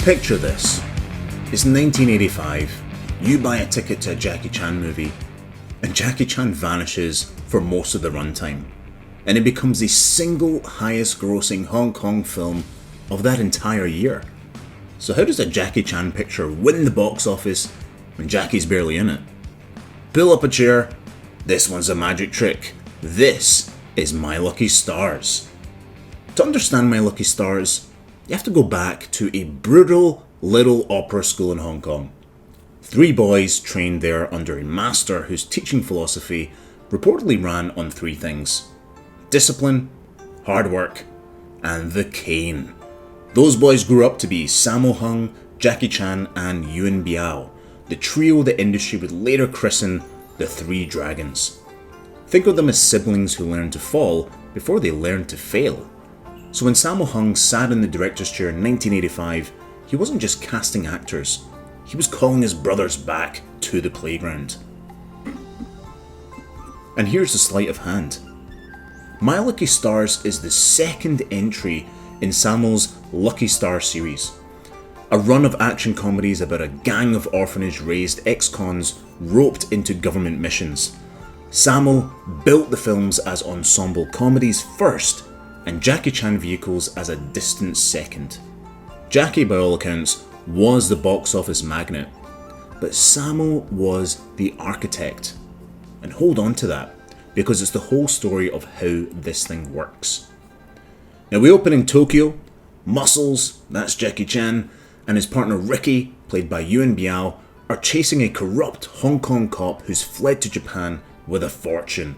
Picture this. It's 1985, you buy a ticket to a Jackie Chan movie, and Jackie Chan vanishes for most of the runtime, and it becomes the single highest grossing Hong Kong film of that entire year. So how does a Jackie Chan picture win the box office when Jackie's barely in it? Pull up a chair, this one's a magic trick. This is My Lucky Stars. To understand My Lucky Stars, you have to go back to a brutal little opera school in Hong Kong. 3 boys trained there under a master whose teaching philosophy reportedly ran on 3 things: discipline, hard work, and the cane. Those boys grew up to be Sammo Hung, Jackie Chan, and Yuen Biao, the trio the industry would later christen the 3 Dragons. Think of them as siblings who learned to fall before they learned to fail. So when Sammo Hung sat in the director's chair in 1985, he wasn't just casting actors, he was calling his brothers back to the playground. And here's the sleight of hand. My Lucky Stars is the second entry in Sammo's Lucky Star series, a run of action comedies about a gang of orphanage-raised ex-cons roped into government missions. Sammo built the films as ensemble comedies first, and Jackie Chan vehicles as a distant second. Jackie, by all accounts, was the box office magnet, but Sammo was the architect. And hold on to that, because it's the whole story of how this thing works. Now we open in Tokyo. Muscles, that's Jackie Chan, and his partner Ricky, played by Yuen Biao, are chasing a corrupt Hong Kong cop who's fled to Japan with a fortune.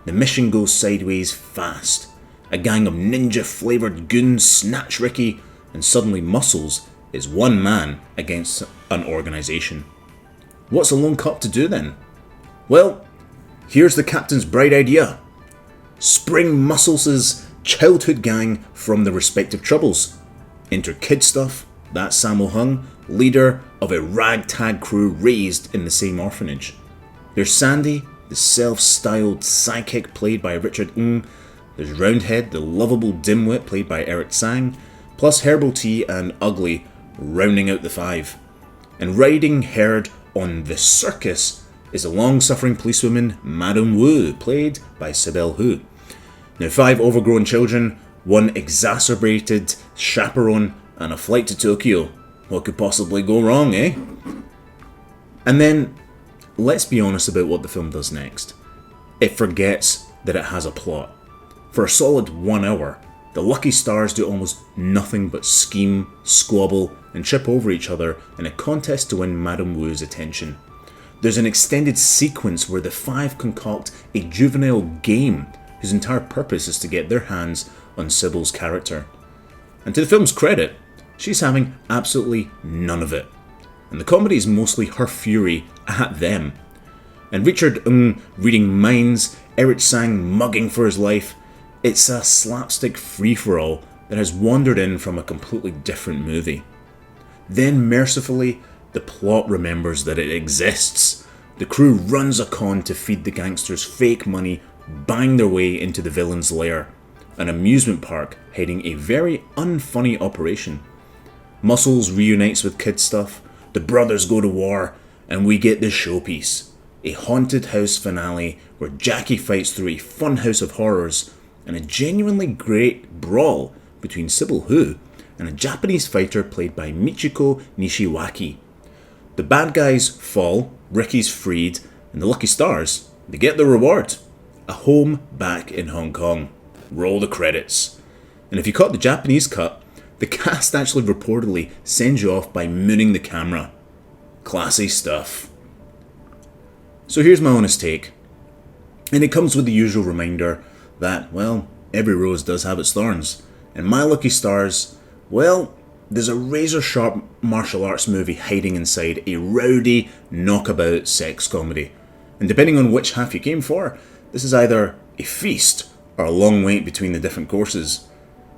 The mission goes sideways fast. A gang of ninja-flavoured goons snatch Ricky, and suddenly Muscles is one man against an organisation. What's a lone cop to do then? Well, here's the captain's bright idea. Spring Muscles' childhood gang from their respective troubles. Enter Kid Stuff, that's Sammo Hung, leader of a ragtag crew raised in the same orphanage. There's Sandy, the self-styled psychic played by Richard Ng. There's Roundhead, the lovable dimwit played by Eric Tsang, plus Herbal Tea and Ugly rounding out the 5. And riding herd on the circus is a long-suffering policewoman, Madame Wu, played by Sibel Hu. Now 5 overgrown children, 1 exacerbated chaperone, and a flight to Tokyo. What could possibly go wrong, eh? And then, let's be honest about what the film does next. It forgets that it has a plot. For a solid 1 hour, the Lucky Stars do almost nothing but scheme, squabble, and trip over each other in a contest to win Madame Wu's attention. There's an extended sequence where the 5 concoct a juvenile game whose entire purpose is to get their hands on Sybil's character. And to the film's credit, she's having absolutely none of it. And the comedy is mostly her fury at them. And Richard Ng reading minds, Eric Tsang mugging for his life. It's a slapstick free-for-all that has wandered in from a completely different movie. Then, mercifully, the plot remembers that it exists. The crew runs a con to feed the gangsters fake money, bang their way into the villain's lair, an amusement park hiding a very unfunny operation. Muscles reunites with Kid Stuff, the brothers go to war, and we get the showpiece. A haunted house finale where Jackie fights through a funhouse of horrors and a genuinely great brawl between Sybil Hu and a Japanese fighter played by Michiko Nishiwaki. The bad guys fall, Ricky's freed, and the Lucky Stars, they get their reward. A home back in Hong Kong. Roll the credits. And if you caught the Japanese cut, the cast actually reportedly sends you off by mooning the camera. Classy stuff. So here's my honest take. And it comes with the usual reminder that, well, every rose does have its thorns. And My Lucky Stars, well, there's a razor-sharp martial arts movie hiding inside a rowdy, knockabout sex comedy. And depending on which half you came for, this is either a feast or a long wait between the different courses.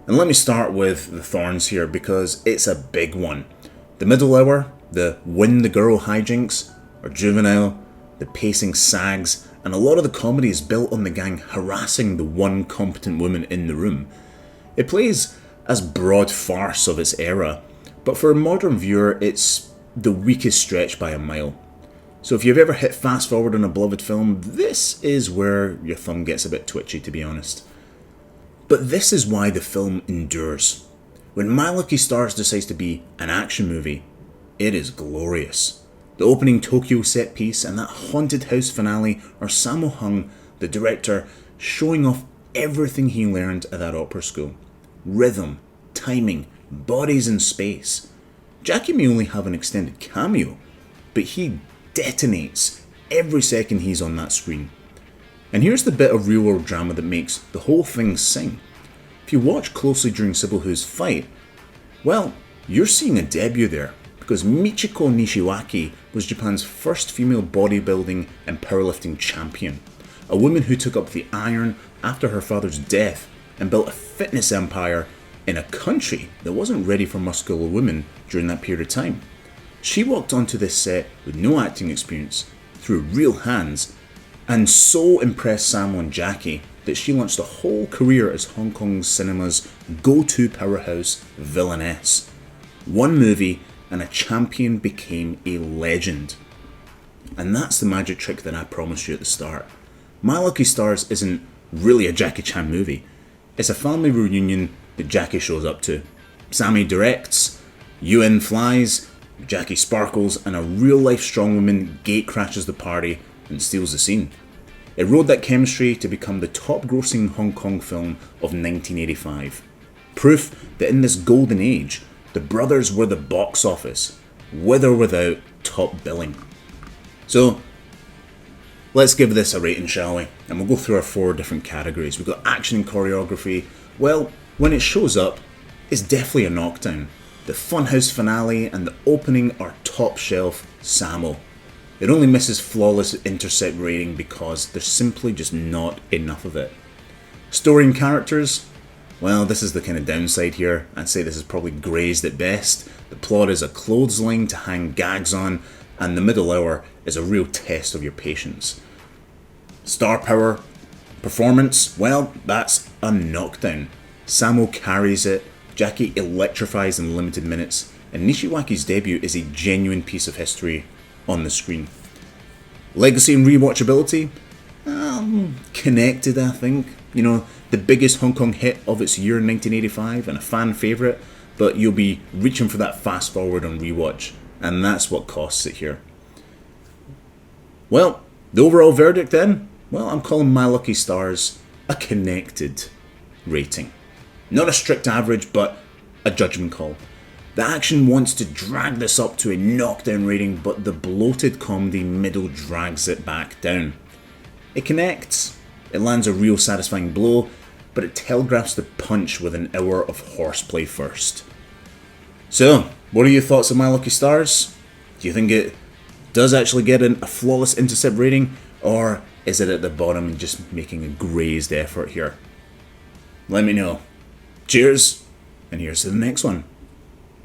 And let me start with the thorns here because it's a big one. The middle hour, the win the girl hijinks, are juvenile, the pacing sags, and a lot of the comedy is built on the gang harassing the one competent woman in the room. It plays as broad farce of its era, but for a modern viewer, it's the weakest stretch by a mile. So if you've ever hit fast forward on a beloved film, this is where your thumb gets a bit twitchy, to be honest. But this is why the film endures. When My Lucky Stars decides to be an action movie, it is glorious. The opening Tokyo set piece and that haunted house finale are Sammo Hung, the director, showing off everything he learned at that opera school. Rhythm, timing, bodies in space. Jackie may only have an extended cameo, but he detonates every second he's on that screen. And here's the bit of real world drama that makes the whole thing sing. If you watch closely during Sibyl Hu's fight, well, you're seeing a debut there, because Michiko Nishiwaki was Japan's first female bodybuilding and powerlifting champion, a woman who took up the iron after her father's death and built a fitness empire in a country that wasn't ready for muscular women during that period of time. She walked onto this set with no acting experience, through real hands, and so impressed Sammo and Jackie that she launched a whole career as Hong Kong cinema's go-to powerhouse villainess. One movie and a champion became a legend. And that's the magic trick that I promised you at the start. My Lucky Stars isn't really a Jackie Chan movie. It's a family reunion that Jackie shows up to. Sammy directs, Yuen flies, Jackie sparkles, and a real-life strongwoman gate crashes the party and steals the scene. It rode that chemistry to become the top-grossing Hong Kong film of 1985. Proof that in this golden age, the brothers were the box office, with or without top billing. So, let's give this a rating, shall we? And we'll go through our 4 different categories. We've got action and choreography. Well, when it shows up, it's definitely a knockdown. The funhouse finale and the opening are top shelf Sammo. It only misses flawless Intercept Rating because there's simply just not enough of it. Story and characters? Well, this is the kind of downside here. I'd say this is probably grazed at best. The plot is a clothesline to hang gags on, and the middle hour is a real test of your patience. Star power, performance, well, that's a knockdown. Sammo carries it, Jackie electrifies in limited minutes, and Nishiwaki's debut is a genuine piece of history on the screen. Legacy and rewatchability? Connected, I think. You know, the biggest Hong Kong hit of its year in 1985 and a fan favourite, but you'll be reaching for that fast forward on rewatch, and that's what costs it here. Well, the overall verdict then? Well, I'm calling My Lucky Stars a connected rating. Not a strict average, but a judgment call. The action wants to drag this up to a knockdown rating, but the bloated comedy middle drags it back down. It connects, it lands a real satisfying blow, but it telegraphs the punch with an hour of horseplay first. So, what are your thoughts on My Lucky Stars? Do you think it does actually get a flawless Intercept Rating, or is it at the bottom and just making a grazed effort here? Let me know. Cheers, and here's to the next one.